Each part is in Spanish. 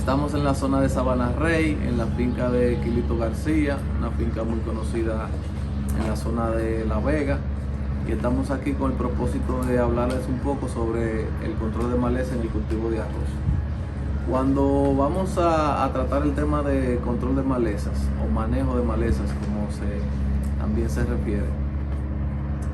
Estamos en la zona de Sabana Rey, en la finca de Quilito García, una finca muy conocida en la zona de La Vega, y estamos aquí con el propósito de hablarles un poco sobre el control de maleza en el cultivo de arroz. Cuando vamos a tratar el tema de control de malezas o manejo de malezas, como también se refiere,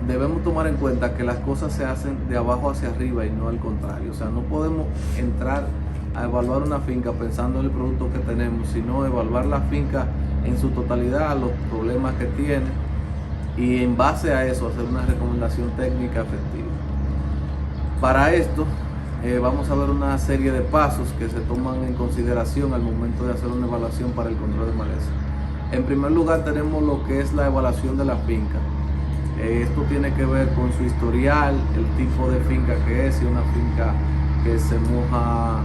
debemos tomar en cuenta que las cosas se hacen de abajo hacia arriba y no al contrario. O sea, no podemos entrar a evaluar una finca pensando en el producto que tenemos, sino evaluar la finca en su totalidad, los problemas que tiene, y en base a eso hacer una recomendación técnica efectiva. Para esto vamos a ver una serie de pasos que se toman en consideración al momento de hacer una evaluación para el control de maleza. En primer lugar tenemos lo que es la evaluación de la finca. Esto tiene que ver con su historial, el tipo de finca que es, si es una finca que se moja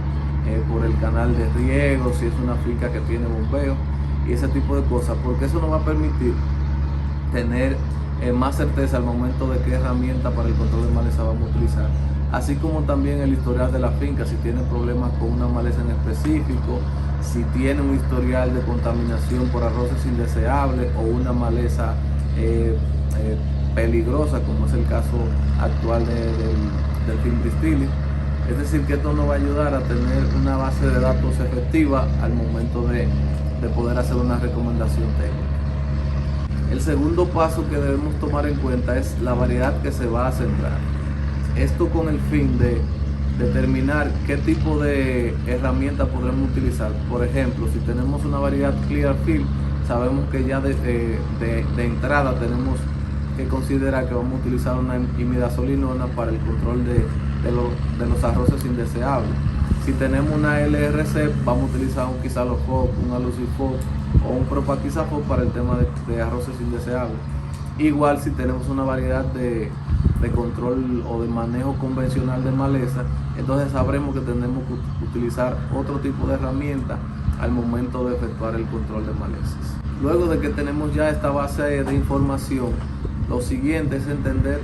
por el canal de riego, si es una finca que tiene bombeo y ese tipo de cosas, porque eso nos va a permitir tener más certeza al momento de qué herramienta para el control de maleza vamos a utilizar, así como también el historial de la finca, si tiene problemas con una maleza en específico, si tiene un historial de contaminación por arroces indeseables o una maleza peligrosa, como es el caso actual del Fimbristílis. Es decir, que esto nos va a ayudar a tener una base de datos efectiva al momento de poder hacer una recomendación técnica. El segundo paso que debemos tomar en cuenta es la variedad que se va a sembrar. Esto con el fin de determinar qué tipo de herramienta podremos utilizar. Por ejemplo, si tenemos una variedad Clearfield, sabemos que ya de entrada tenemos que considerar que vamos a utilizar una imidazolinona para el control de los arroces indeseables. Si tenemos una LRC, vamos a utilizar un Quizalofoc, un Alucifoc o un Propaquizafop para el tema de arroces indeseables. Igual si tenemos una variedad de control o de manejo convencional de maleza, entonces sabremos que tenemos que utilizar otro tipo de herramienta al momento de efectuar el control de malezas. Luego de que tenemos ya esta base de información, lo siguiente es entender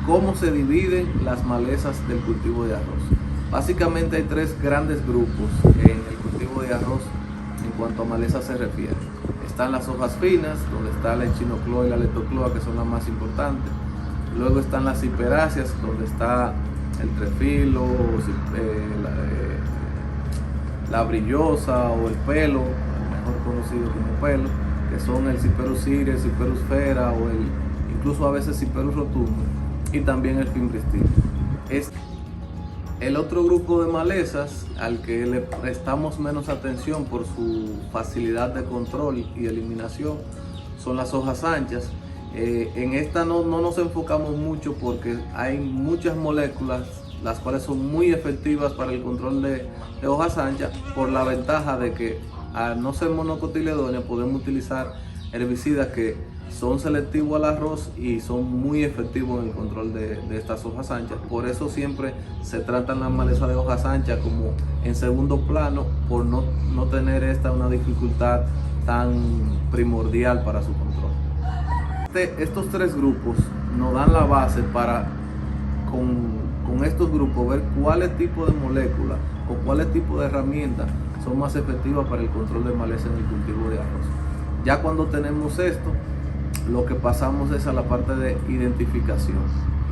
cómo se dividen las malezas del cultivo de arroz. Básicamente hay tres grandes grupos en el cultivo de arroz en cuanto a maleza se refiere. Están las hojas finas, donde está la Echinocloa y la Letocloa, que son las más importantes. Luego están las ciperáceas, donde está el trefilo, la brillosa o el pelo, mejor conocido como pelo, que son el Ciperus cire, el Ciperus fera o incluso a veces Ciperus rotundo, y también el Fimbristílis. El otro grupo de malezas al que le prestamos menos atención por su facilidad de control y eliminación son las hojas anchas. En esta no nos enfocamos mucho porque hay muchas moléculas las cuales son muy efectivas para el control de hojas anchas, por la ventaja de que al no ser monocotiledóneas podemos utilizar herbicidas que son selectivos al arroz y son muy efectivos en el control de estas hojas anchas. Por eso siempre se tratan las malezas de hojas anchas como en segundo plano, por no tener una dificultad tan primordial para su control. Estos tres grupos nos dan la base para con estos grupos ver cuáles tipos de moléculas o cuáles tipos de herramientas son más efectivas para el control de maleza en el cultivo de arroz. Ya cuando tenemos esto, lo que pasamos es a la parte de identificación,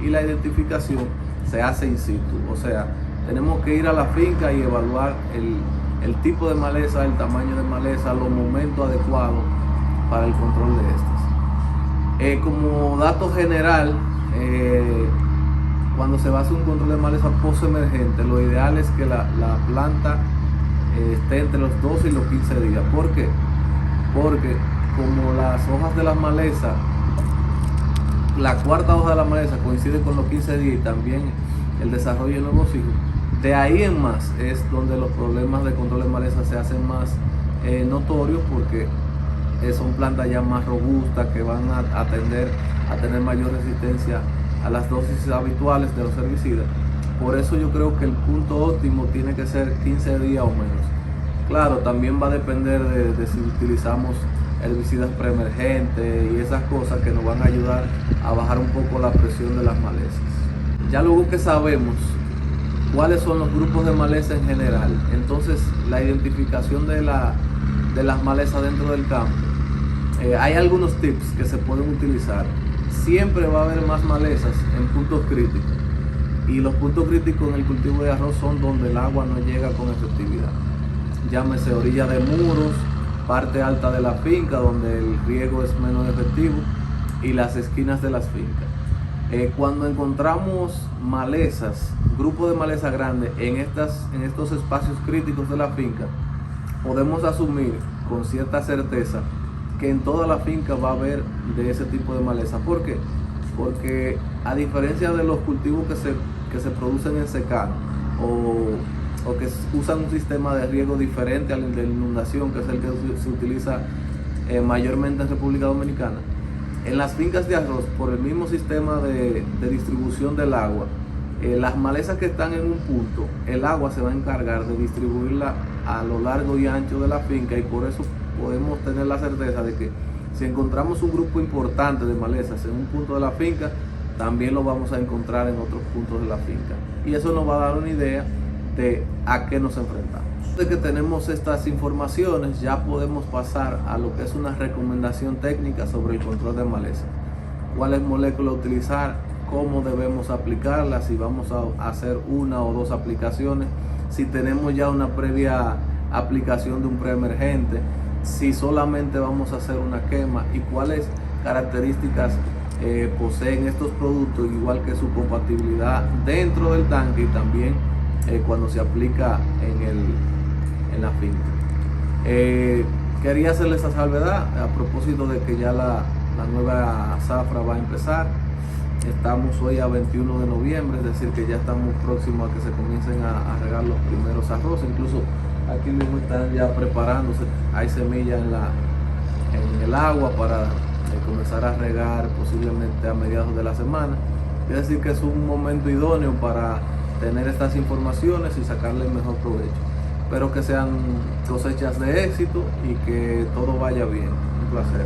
y la identificación se hace in situ, o sea, tenemos que ir a la finca y evaluar el tipo de maleza, el tamaño de maleza, los momentos adecuados para el control de estas. Como dato general, cuando se va a hacer un control de maleza post-emergente, lo ideal es que la planta esté entre los 12 y los 15 días. ¿Por qué? Porque como las hojas de la maleza, la cuarta hoja de la maleza coincide con los 15 días y también el desarrollo de nuevos hijos, de ahí en más es donde los problemas de control de maleza se hacen más notorios, porque son plantas ya más robustas que van a tender a tener mayor resistencia a las dosis habituales de los herbicidas. Por eso yo creo que el punto óptimo tiene que ser 15 días o menos. Claro, también va a depender de si utilizamos herbicidas preemergentes y esas cosas que nos van a ayudar a bajar un poco la presión de las malezas. Ya luego que sabemos cuáles son los grupos de maleza en general. Entonces, la identificación de las malezas dentro del campo. Hay algunos tips que se pueden utilizar. Siempre va a haber más malezas en puntos críticos, y los puntos críticos en el cultivo de arroz son donde el agua no llega con efectividad. Llámese orilla de muros, parte alta de la finca donde el riego es menos efectivo, y las esquinas de las fincas. Cuando encontramos malezas, grupos de maleza grandes en estos espacios críticos de la finca, podemos asumir con cierta certeza que en toda la finca va a haber de ese tipo de maleza. ¿Por qué? Porque a diferencia de los cultivos que se producen en secano o que usan un sistema de riego diferente al de inundación, que es el que se utiliza mayormente en República Dominicana, en las fincas de arroz, por el mismo sistema de distribución del agua, las malezas que están en un punto, el agua se va a encargar de distribuirla a lo largo y ancho de la finca, y por eso podemos tener la certeza de que si encontramos un grupo importante de malezas en un punto de la finca, también lo vamos a encontrar en otros puntos de la finca, y eso nos va a dar una idea de a qué nos enfrentamos. De que tenemos estas informaciones, ya podemos pasar a lo que es una recomendación técnica sobre el control de maleza. Cuáles moléculas utilizar, cómo debemos aplicarlas, si vamos a hacer una o dos aplicaciones, si tenemos ya una previa aplicación de un preemergente, si solamente vamos a hacer una quema, y cuáles características poseen estos productos, igual que su compatibilidad dentro del tanque y también cuando se aplica en la finca. Quería hacerles esa salvedad a propósito de que ya la nueva zafra va a empezar. Estamos hoy a 21 de noviembre, es decir que ya estamos próximos a que se comiencen a regar los primeros arroces. Incluso aquí mismo están ya preparándose, hay semillas en el agua para comenzar a regar posiblemente a mediados de la semana. Es decir que es un momento idóneo para tener estas informaciones y sacarle el mejor provecho. Espero que sean cosechas de éxito y que todo vaya bien. Un placer.